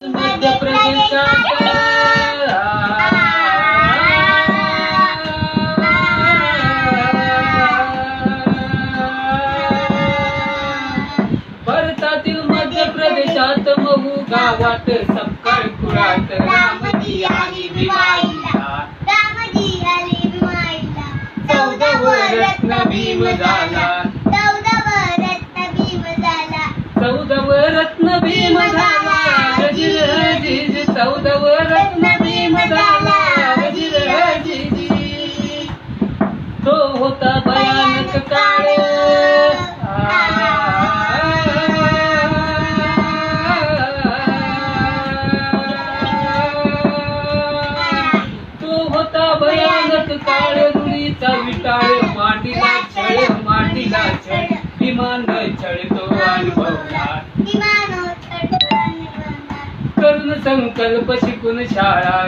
मध्य प्रदेशात भारतातील मध्य प्रदेशात महू गावात सपकाळ खुळात रामजी आली भीमाईला, रामजी आली भीमाईला. 14 रत्न भीम झाला, 14 रत्न भीम झाला, 14 रत्न भीम झाला. 14 रत्न भीम झाला, तो होता भयानक काळ. तो होता भयानक काळ. रुळीचा विटाळ, मांडीला छळ, मांडीला छळ. विमान छळ तो अनुभवला, करून संकल्प शिकून शाळा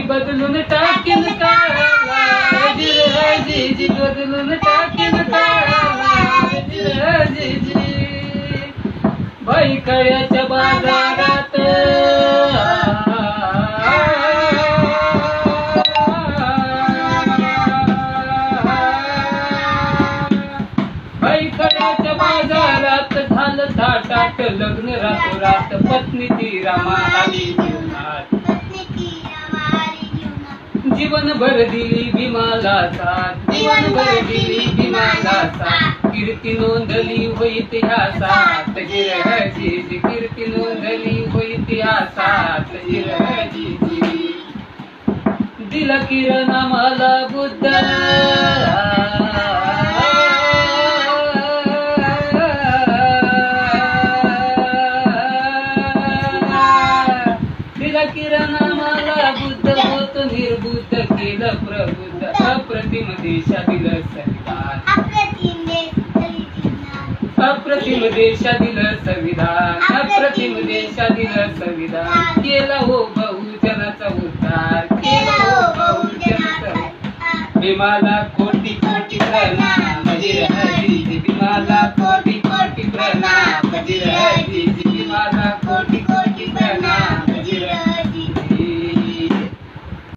बदलून टाकीन काळाला. बदलून टाकीन काळाला. बाई कळ्याच्या बाजारात बाईकड्याच्या बाजारात झालं थाटाट लग्न रातोरात. पत्नी ती रामा आली जीवनात, जीवनभर दिली भीमाला साथ, जीवनभर दिली भीमाला साथ. कीर्ती नोंदली हो इतिहासात, जिरहजीजी कीर्ती नोंदली हो इतिहासात. जिरहजीजी दिला किरण आम्हाला बुद्ध, किरण आम्हाला बुद्ध होत निर्बुद्ध केलं प्रबुद्ध. अप्रतिम देशातील संविधान, अप्रतिम देशातील संविधान, अप्रतिम देशातील संविधान. केला हो बहुजनाचा उद्धार, केला हो बहुजनाचा. भीमाला